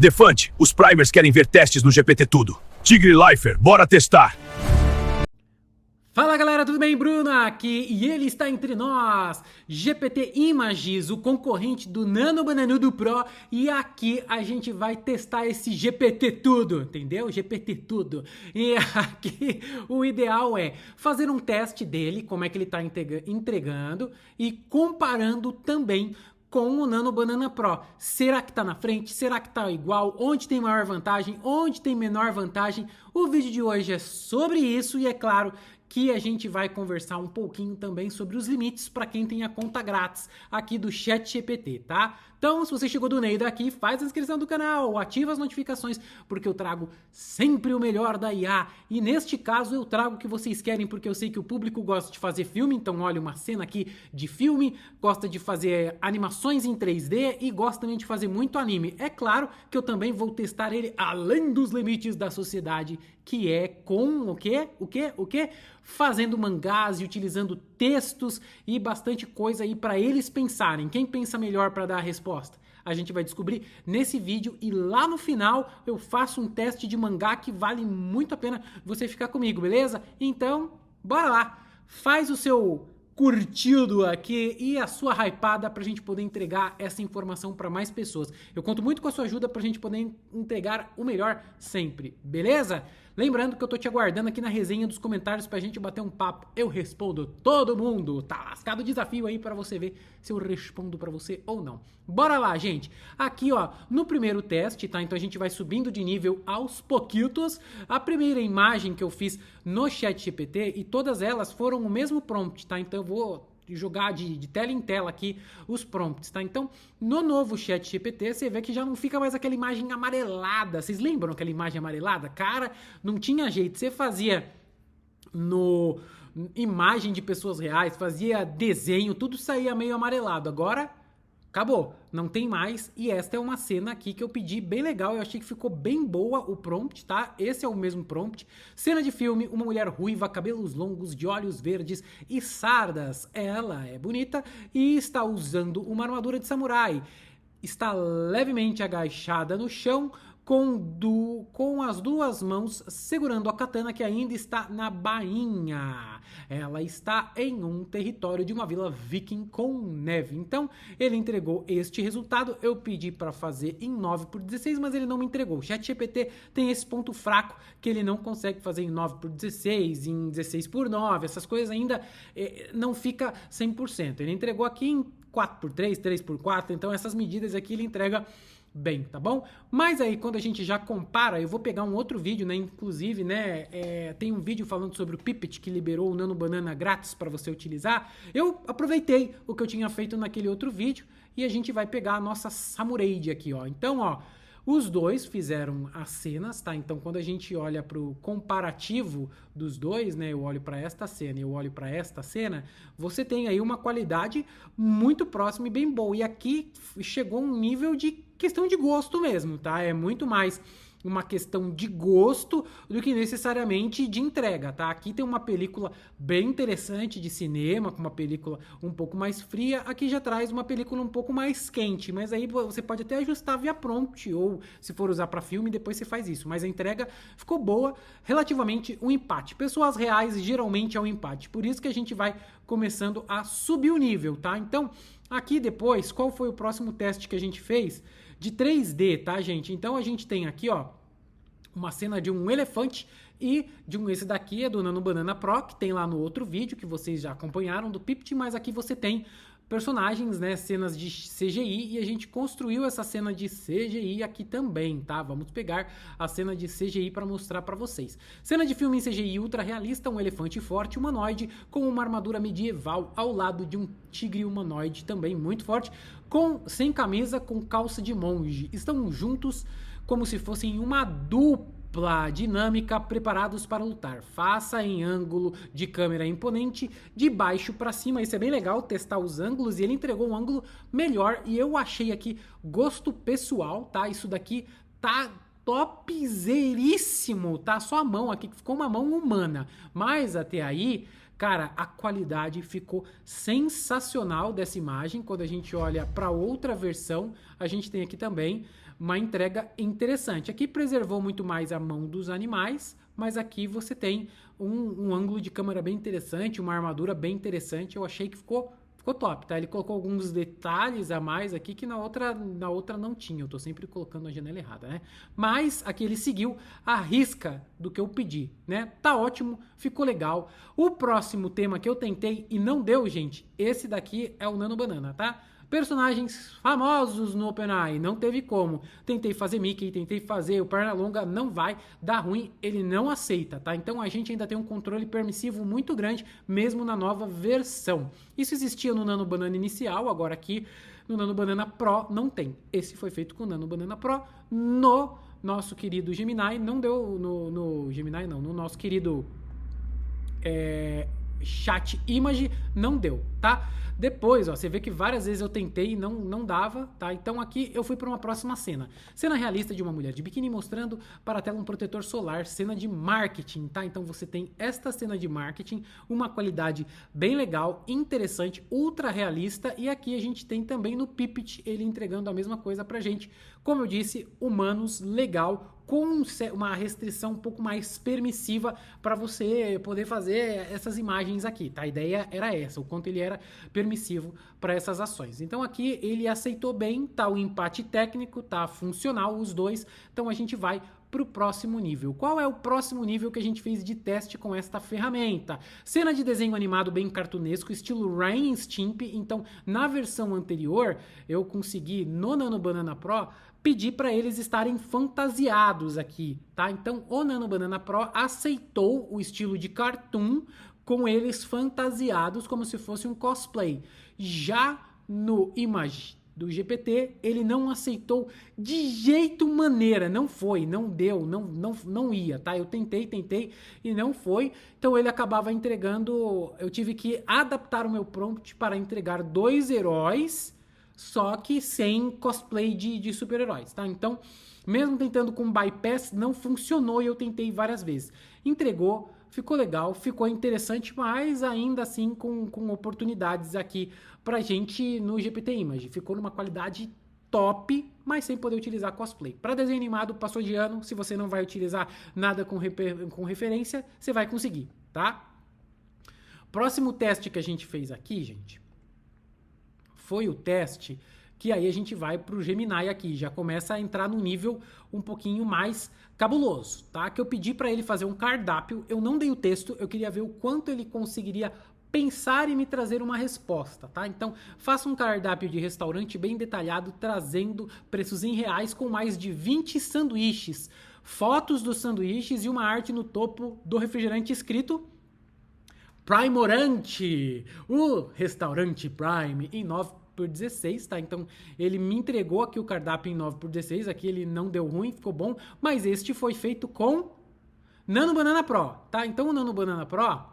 Defante, os primers querem ver testes no GPT Tudo. Tigre Lifer, bora testar! Fala galera, tudo bem? Bruno aqui e ele está entre nós, GPT Images, o concorrente do Nano Bananudo Pro, e aqui a gente vai testar esse GPT Tudo, entendeu? GPT Tudo. E aqui o ideal é fazer um teste dele, como é que ele está entregando e comparando também com o Nano Banana Pro. Será que tá na frente? Será que tá igual? Onde tem maior vantagem? Onde tem menor vantagem? O vídeo de hoje é sobre isso e é claro que a gente vai conversar um pouquinho também sobre os limites para quem tem a conta grátis aqui do ChatGPT, tá? Então, se você chegou do Ney daqui, faz a inscrição do canal, ativa as notificações, porque eu trago sempre o melhor da IA. E neste caso eu trago o que vocês querem, porque eu sei que o público gosta de fazer filme, então olha uma cena aqui de filme, gosta de fazer animações em 3D e gosta também de fazer muito anime. É claro que eu também vou testar ele além dos limites da sociedade, que é com o quê? Fazendo mangás e utilizando textos e bastante coisa aí para eles pensarem. Quem pensa melhor para dar a resposta? A gente vai descobrir nesse vídeo e lá no final eu faço um teste de mangá que vale muito a pena você ficar comigo, beleza? Então, bora lá! Faz o seu curtido aqui e a sua hypada pra gente poder entregar essa informação para mais pessoas. Eu conto muito com a sua ajuda pra gente poder entregar o melhor sempre, beleza? Lembrando que eu tô te aguardando aqui na resenha dos comentários pra gente bater um papo. Eu respondo todo mundo. Tá lascado o desafio aí pra você ver se eu respondo pra você ou não. Bora lá, gente. Aqui, ó, no primeiro teste, tá? Então a gente vai subindo de nível aos pouquitos. A primeira imagem que eu fiz no ChatGPT e todas elas foram o mesmo prompt, tá? Então eu vou jogar de tela em tela aqui os prompts, tá? Então, no novo ChatGPT, você vê que já não fica mais aquela imagem amarelada. Vocês lembram aquela imagem amarelada? Cara, não tinha jeito. Você fazia no imagem de pessoas reais, fazia desenho, tudo saía meio amarelado. Agora, acabou, não tem mais. E esta é uma cena aqui que eu pedi bem legal, eu achei que ficou bem boa o prompt, tá? Esse é o mesmo prompt. Cena de filme, uma mulher ruiva, cabelos longos, de olhos verdes e sardas. Ela é bonita e está usando uma armadura de samurai. Está levemente agachada no chão, com as duas mãos segurando a katana que ainda está na bainha. Ela está em um território de uma vila viking com neve. Então, ele entregou este resultado. Eu pedi para fazer em 9x16, mas ele não me entregou. O ChatGPT tem esse ponto fraco que ele não consegue fazer em 9x16, em 16x9. Essas coisas ainda não fica 100%. Ele entregou aqui em 4x3, 3x4. Então, essas medidas aqui ele entrega bem, tá bom? Mas aí, quando a gente já compara, eu vou pegar um outro vídeo, né? Inclusive, né? Tem um vídeo falando sobre o Pipit, que liberou o Nano Banana grátis para você utilizar. Eu aproveitei o que eu tinha feito naquele outro vídeo e a gente vai pegar a nossa Samuraid aqui, ó. Então, ó, os dois fizeram as cenas, tá? Então, quando a gente olha para o comparativo dos dois, né? Eu olho para esta cena e eu olho para esta cena, você tem aí uma qualidade muito próxima e bem boa. E aqui chegou um nível de questão de gosto mesmo, tá? É muito mais uma questão de gosto do que necessariamente de entrega, tá? Aqui tem uma película bem interessante de cinema, com uma película um pouco mais fria. Aqui já traz uma película um pouco mais quente, mas aí você pode até ajustar via prompt, ou se for usar para filme, depois você faz isso. Mas a entrega ficou boa, relativamente um empate. Pessoas reais geralmente é um empate, por isso que a gente vai começando a subir o nível, tá? Então, aqui depois, qual foi o próximo teste que a gente fez? De 3D, tá, gente? Então a gente tem aqui, ó, uma cena de um elefante e esse daqui é do Nano Banana Pro, que tem lá no outro vídeo que vocês já acompanharam do Pipit, mas aqui você tem personagens, né, cenas de CGI, e a gente construiu essa cena de CGI aqui também, tá? Vamos pegar a cena de CGI para mostrar para vocês. Cena de filme em CGI ultra realista, um elefante forte humanoide com uma armadura medieval ao lado de um tigre humanoide também muito forte, sem camisa, com calça de monge. Estão juntos como se fossem uma dupla dinâmica, preparados para lutar. Faça em ângulo de câmera imponente, de baixo para cima. Isso é bem legal, testar os ângulos, e ele entregou um ângulo melhor, e eu achei aqui gosto pessoal, tá? Isso daqui tá topzeiríssimo, tá? Só a mão aqui, que ficou uma mão humana, mas até aí, cara, a qualidade ficou sensacional dessa imagem. Quando a gente olha para outra versão, a gente tem aqui também uma entrega interessante. Aqui preservou muito mais a mão dos animais, mas aqui você tem um ângulo de câmera bem interessante, uma armadura bem interessante. Eu achei que ficou top, tá? Ele colocou alguns detalhes a mais aqui que na outra não tinha. Eu tô sempre colocando a janela errada, né? Mas aqui ele seguiu a risca do que eu pedi, né? Tá ótimo, ficou legal. O próximo tema que eu tentei e não deu, gente, esse daqui é o Nano Banana, tá? Personagens famosos no OpenAI, não teve como. Tentei fazer Mickey, tentei fazer o Pernalonga, não vai dar ruim, ele não aceita, tá? Então a gente ainda tem um controle permissivo muito grande, mesmo na nova versão. Isso existia no Nano Banana inicial, agora aqui no Nano Banana Pro não tem. Esse foi feito com o Nano Banana Pro no nosso querido Gemini, não deu no Gemini não, no nosso querido Chat Image, não deu, tá? Depois, ó, você vê que várias vezes eu tentei e não dava, tá? Então aqui eu fui para uma próxima cena. Cena realista de uma mulher de biquíni mostrando para a tela um protetor solar, cena de marketing, tá? Então você tem esta cena de marketing, uma qualidade bem legal, interessante, ultra realista, e aqui a gente tem também no Pipit ele entregando a mesma coisa pra gente. Como eu disse, humanos legal, com uma restrição um pouco mais permissiva para você poder fazer essas imagens aqui, tá? A ideia era essa, o quanto ele era permissivo para essas ações. Então aqui ele aceitou bem, tá o empate técnico, tá funcional os dois, então a gente vai para o próximo nível. Qual é o próximo nível que a gente fez de teste com esta ferramenta? Cena de desenho animado bem cartunesco, estilo Ren Stimp. Então, na versão anterior, eu consegui, no Nano Banana Pro, pedir para eles estarem fantasiados aqui, tá? Então, o Nano Banana Pro aceitou o estilo de cartoon com eles fantasiados como se fosse um cosplay. Já no Image do GPT, ele não aceitou de jeito maneira, não foi, não deu, não ia, tá? Eu tentei e não foi, então ele acabava entregando, eu tive que adaptar o meu prompt para entregar 2 heróis, só que sem cosplay de super-heróis, tá? Então, mesmo tentando com bypass, não funcionou e eu tentei várias vezes. Entregou, ficou legal, ficou interessante, mas ainda assim com oportunidades aqui pra gente no GPT Image. Ficou numa qualidade top, mas sem poder utilizar cosplay. Para desenho animado, passou de ano, se você não vai utilizar nada com referência, você vai conseguir, tá? Próximo teste que a gente fez aqui, gente, foi o teste que aí a gente vai pro Gemini aqui, já começa a entrar num nível um pouquinho mais cabuloso, tá? Que eu pedi para ele fazer um cardápio, eu não dei o texto, eu queria ver o quanto ele conseguiria pensar e me trazer uma resposta, tá? Então, faça um cardápio de restaurante bem detalhado, trazendo preços em reais com mais de 20 sanduíches, fotos dos sanduíches e uma arte no topo do refrigerante escrito Primorante, o restaurante Prime em 9x16, tá? Então ele me entregou aqui o cardápio em 9x16, aqui ele não deu ruim, ficou bom, mas este foi feito com Nano Banana Pro, tá? Então o Nano Banana Pro,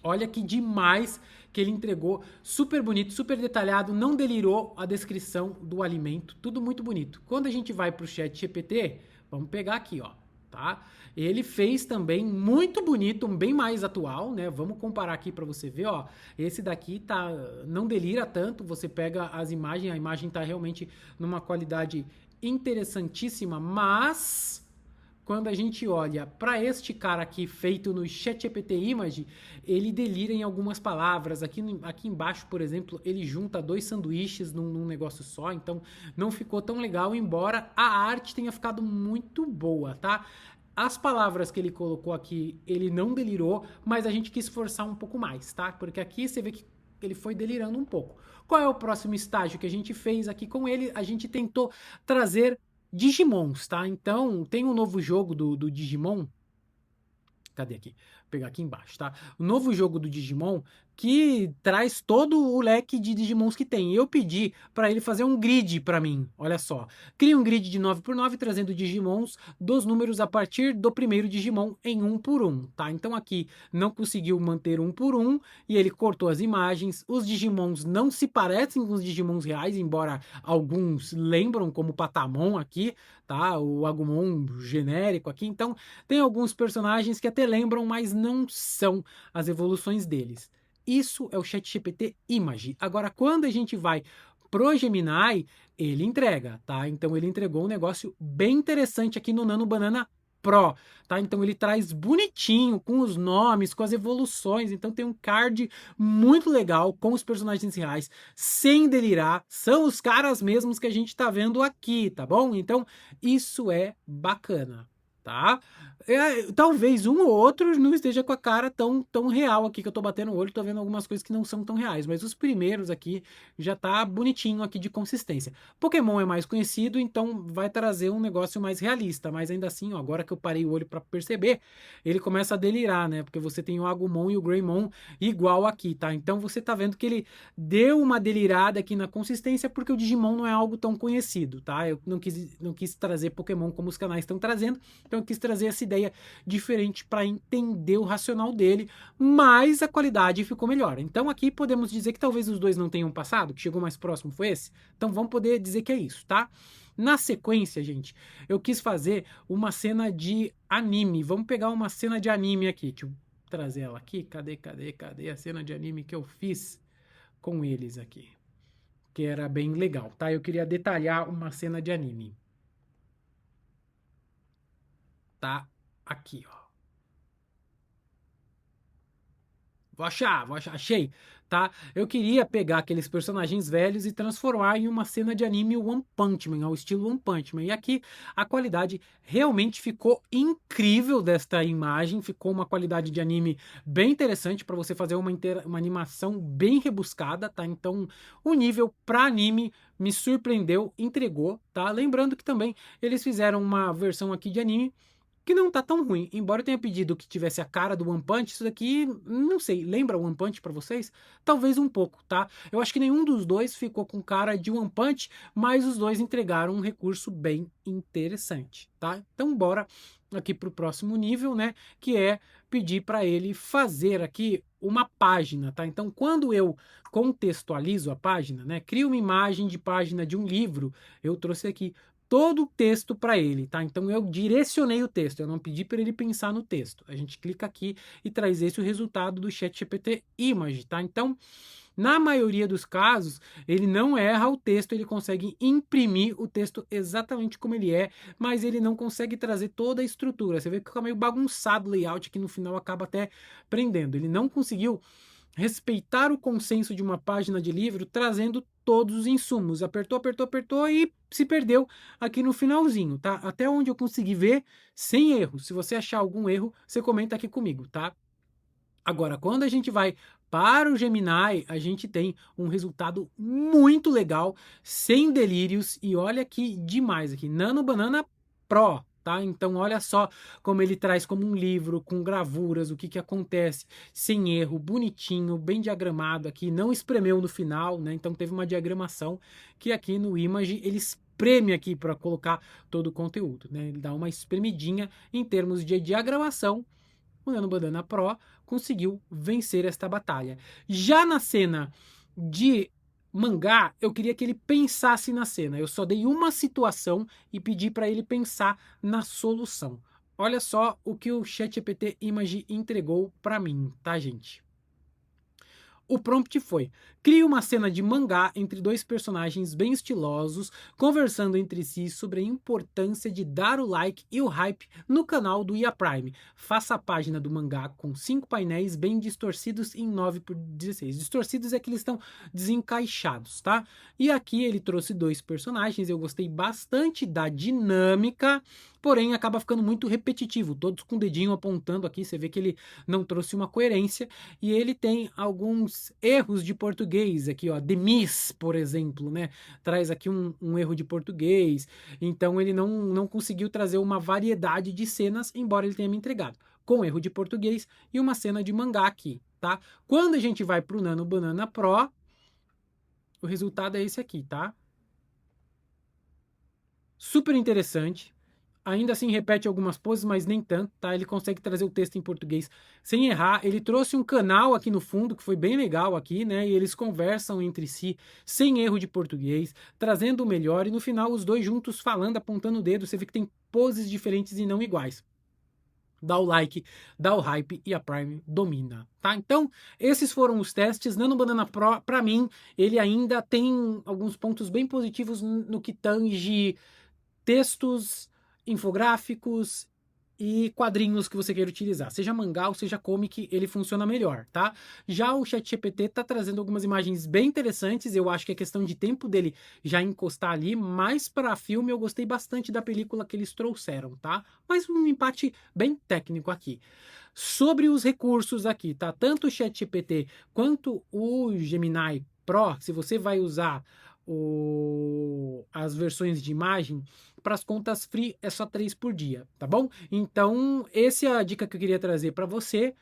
olha que demais que ele entregou, super bonito, super detalhado, não delirou a descrição do alimento, tudo muito bonito. Quando a gente vai pro Chat GPT, vamos pegar aqui, ó, tá? Ele fez também muito bonito, bem mais atual, né? Vamos comparar aqui para você ver, ó. Esse daqui tá, não delira tanto, você pega as imagens, a imagem tá realmente numa qualidade interessantíssima, mas quando a gente olha para este cara aqui feito no ChatGPT Image, ele delira em algumas palavras. Aqui embaixo, por exemplo, ele junta 2 sanduíches num negócio só, então não ficou tão legal, embora a arte tenha ficado muito boa, tá? As palavras que ele colocou aqui, ele não delirou, mas a gente quis forçar um pouco mais, tá? Porque aqui você vê que ele foi delirando um pouco. Qual é o próximo estágio que a gente fez aqui com ele? A gente tentou trazer Digimons, tá? Então, tem um novo jogo do Digimon. Cadê aqui? Vou pegar aqui embaixo, tá? O novo jogo do Digimon que traz todo o leque de Digimons que tem. Eu pedi para ele fazer um grid para mim, olha só. Cria um grid de 9x9 trazendo Digimons dos números a partir do primeiro Digimon em 1x1, tá? Então aqui não conseguiu manter 1x1 e ele cortou as imagens. Os Digimons não se parecem com os Digimons reais, embora alguns lembram, como o Patamon aqui, tá? O Agumon genérico aqui. Então tem alguns personagens que até lembram, mas não são as evoluções deles. Isso é o ChatGPT Image. Agora, quando a gente vai pro Gemini, ele entrega, tá? Então ele entregou um negócio bem interessante aqui no Nano Banana Pro, tá? Então ele traz bonitinho, com os nomes, com as evoluções, então tem um card muito legal, com os personagens reais, sem delirar, são os caras mesmos que a gente tá vendo aqui, tá bom? Então isso é bacana, tá? Talvez um ou outro não esteja com a cara tão real aqui que eu tô batendo o olho, tô vendo algumas coisas que não são tão reais, mas os primeiros aqui já tá bonitinho aqui de consistência. Pokémon é mais conhecido, então vai trazer um negócio mais realista, mas ainda assim, ó, agora que eu parei o olho para perceber, ele começa a delirar, né? Porque você tem o Agumon e o Greymon igual aqui, tá? Então você tá vendo que ele deu uma delirada aqui na consistência porque o Digimon não é algo tão conhecido, tá? Eu não quis trazer Pokémon como os canais estão trazendo, então eu quis trazer essa ideia diferente para entender o racional dele, mas a qualidade ficou melhor. Então aqui podemos dizer que talvez os dois não tenham passado, que chegou mais próximo foi esse. Então vamos poder dizer que é isso, tá? Na sequência, gente, eu quis fazer uma cena de anime. Vamos pegar uma cena de anime aqui. Deixa eu trazer ela aqui. Cadê a cena de anime que eu fiz com eles aqui? Que era bem legal, tá? Eu queria detalhar uma cena de anime. Tá aqui, ó. Achei, tá? Eu queria pegar aqueles personagens velhos e transformar em uma cena de anime One Punch Man, ao estilo One Punch Man. E aqui a qualidade realmente ficou incrível desta imagem, ficou uma qualidade de anime bem interessante para você fazer uma animação bem rebuscada, tá? Então o nível para anime me surpreendeu, entregou, tá? Lembrando que também eles fizeram uma versão aqui de anime que não tá tão ruim. Embora eu tenha pedido que tivesse a cara do One Punch, isso daqui, não sei, lembra One Punch pra vocês? Talvez um pouco, tá? Eu acho que nenhum dos dois ficou com cara de One Punch, mas os dois entregaram um recurso bem interessante, tá? Então bora aqui pro próximo nível, né, que é pedir para ele fazer aqui uma página, tá? Então quando eu contextualizo a página, né, crio uma imagem de página de um livro, eu trouxe aqui todo o texto para ele, tá? Então eu direcionei o texto, eu não pedi para ele pensar no texto. A gente clica aqui e traz esse o resultado do ChatGPT Image, tá? Então, na maioria dos casos, ele não erra o texto, ele consegue imprimir o texto exatamente como ele é, mas ele não consegue trazer toda a estrutura. Você vê que fica meio bagunçado o layout que no final acaba até prendendo. Ele não conseguiu respeitar o consenso de uma página de livro, trazendo todos os insumos. Apertou e se perdeu aqui no finalzinho, tá? Até onde eu consegui ver, sem erro. Se você achar algum erro, você comenta aqui comigo, tá? Agora, quando a gente vai para o Gemini, a gente tem um resultado muito legal, sem delírios, e olha que demais aqui, Nano Banana Pro, tá? Então olha só como ele traz como um livro, com gravuras, o que que acontece, sem erro, bonitinho, bem diagramado aqui, não espremeu no final, né? Então teve uma diagramação que aqui no Image ele espreme aqui para colocar todo o conteúdo, né? Ele dá uma espremidinha em termos de diagramação. O Nano Banana Pro conseguiu vencer esta batalha. Já na cena de mangá, eu queria que ele pensasse na cena. Eu só dei uma situação e pedi para ele pensar na solução. Olha só o que o ChatGPT Image entregou para mim, tá, gente? O prompt foi: crie uma cena de mangá entre dois personagens bem estilosos, conversando entre si sobre a importância de dar o like e o hype no canal do IA Prime. Faça a página do mangá com 5 painéis bem distorcidos em 9:16. Distorcidos é que eles estão desencaixados, tá? E aqui ele trouxe dois personagens, eu gostei bastante da dinâmica, porém acaba ficando muito repetitivo, todos com o dedinho apontando aqui, você vê que ele não trouxe uma coerência, e ele tem alguns erros de português aqui, ó, demis, por exemplo, né, traz aqui um erro de português, então ele não conseguiu trazer uma variedade de cenas, embora ele tenha me entregado, com erro de português e uma cena de mangá aqui, tá? Quando a gente vai pro Nano Banana Pro, o resultado é esse aqui, tá? Super interessante. Ainda assim repete algumas poses, mas nem tanto, tá? Ele consegue trazer o texto em português sem errar. Ele trouxe um canal aqui no fundo, que foi bem legal aqui, né? E eles conversam entre si, sem erro de português, trazendo o melhor. E no final, os dois juntos falando, apontando o dedo. Você vê que tem poses diferentes e não iguais. dá o like, dá o hype e a Prime domina, tá? Então, esses foram os testes. Nano Banana Pro, para mim, ele ainda tem alguns pontos bem positivos no que tange textos, infográficos e quadrinhos que você queira utilizar. Seja mangá ou seja comic, ele funciona melhor, tá? Já o ChatGPT tá trazendo algumas imagens bem interessantes, eu acho que é questão de tempo dele já encostar ali, mas para filme eu gostei bastante da película que eles trouxeram, tá? Mas um empate bem técnico aqui. Sobre os recursos aqui, tá? Tanto o ChatGPT quanto o Gemini Pro, se você vai usar as versões de imagem, para as contas free é só 3 por dia, tá bom? Então, essa é a dica que eu queria trazer para você.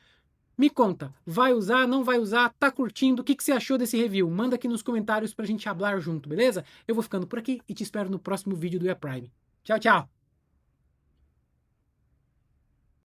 Me conta, vai usar, não vai usar, tá curtindo? O que você achou desse review? Manda aqui nos comentários pra gente hablar junto, beleza? Eu vou ficando por aqui e te espero no próximo vídeo do E-Prime. Tchau, tchau!